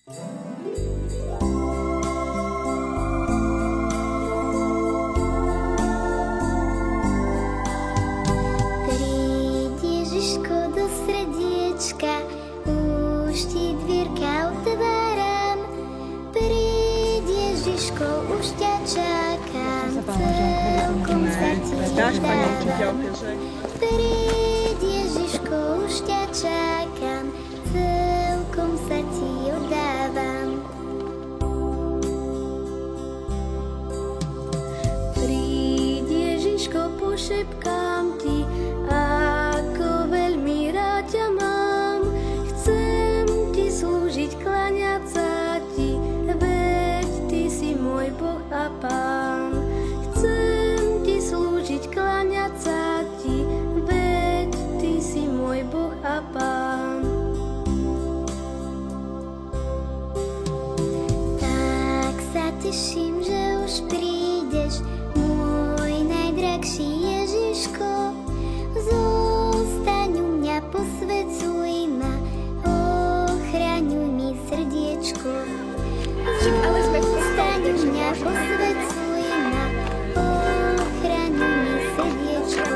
Príď Ježiško, už ťa čakám, celkom sa ti oddávam. Príď Ježiško, pošepkám ti, ako veľmi rád ťa mám. Chcem ti slúžiť, kláňať sa ti, veď ty si môj Boh a Pán. Chcem ti slúžiť, kláňať sa ti, veď ty si môj Boh a Pán. Tak sa teším, že už prídeš, môj najdrahší Ježiško. Zostaň u mňa, posvedzuj ma, ochraňuj mi srdiečko. Zostaň u mňa, posvedzuj ma, ochraňuj mi srdiečko.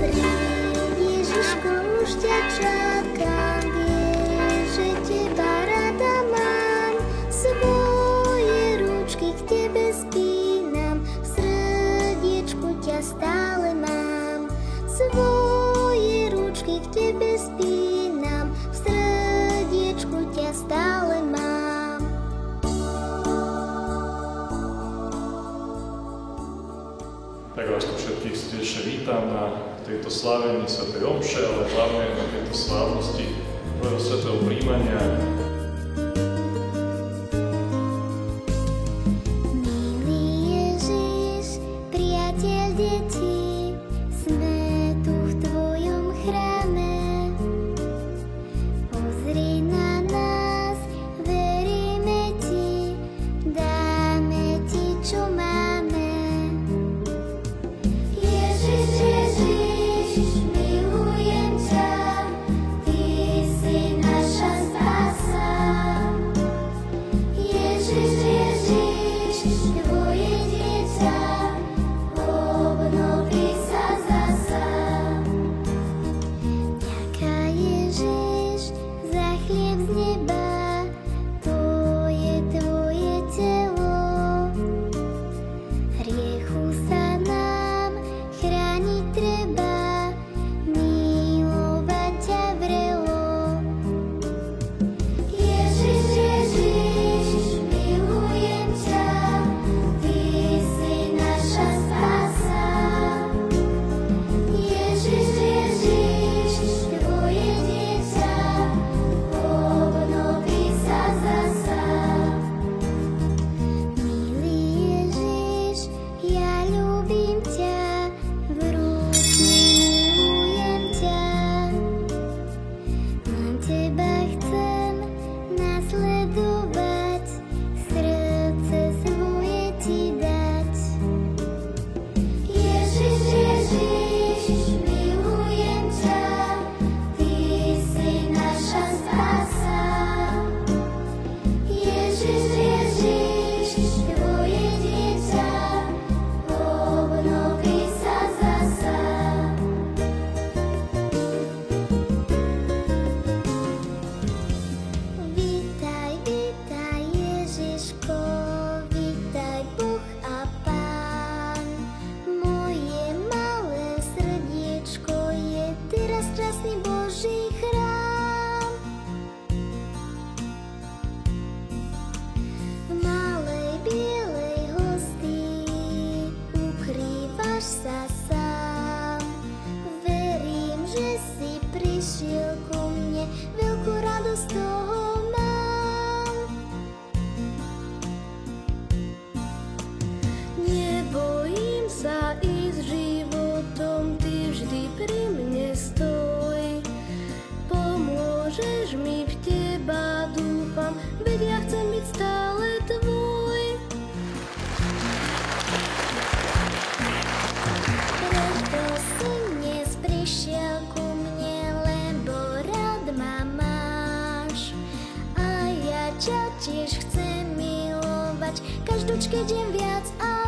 Príď Ježiško, už ťa čakám, vieš, že teba rada mám. Svoje ručky k tebe spínam, v srdiečku ťa stále mám. Svoje ručky k tebe spínam, v srdiečku ťa stále mám. Tak vás tu všetkých srdečne vítam na tejto slávení svätej omše, ale hlavne na tejto slávnosti prvého svätého príjmania. Milý Ježiš, priateľ detí, sme tu v tvojom chráme. Pozri na nás, veríme ti, dáme ti, čo máme. Ježiš, Ježiš, milujem ťa, ty si naša spása. Ježiš, Ježiš, tvoje dieťa, obnoví sa zasa. Ďaká Ježiš za chlieb z neba, to je tvoje telo. Hriechu sa nám chrániť treba, milovať ťa vrelo. Ježiš, Ježiš, milujem ťa, ty si naša spása. Ježiš, Ježiš, tvoje dieťa, obnoví sa zasa. Milý Ježiš, ja ľúbim ťa, vrúcne milujem ťa. Len teba chcem nasledovať, srdce svoje ti dať. Ježiš, Ježiš, milujem ťa, ty si naša spása. Ježiš, Ježiš, tvoje dieťa, obnoví sa zasa. Vítaj, vítaj Ježiško, vítaj Boh a Pán. Moje malé srdiečko je teraz krásny Boží chrám. V malej bielej hostii ukrývaš sa sám. Verím, že si prišiel ku mne, veľkú radosť toho mám. Nebojím sa ísť životom, ty vždy pri mne stoj. Pomôžeš mi, v teba dúfam, veď ja chcem byť stále tvoj. Preto si dnes prišiel ku mne, lebo tiež chcem milovať, každúčky deň viac a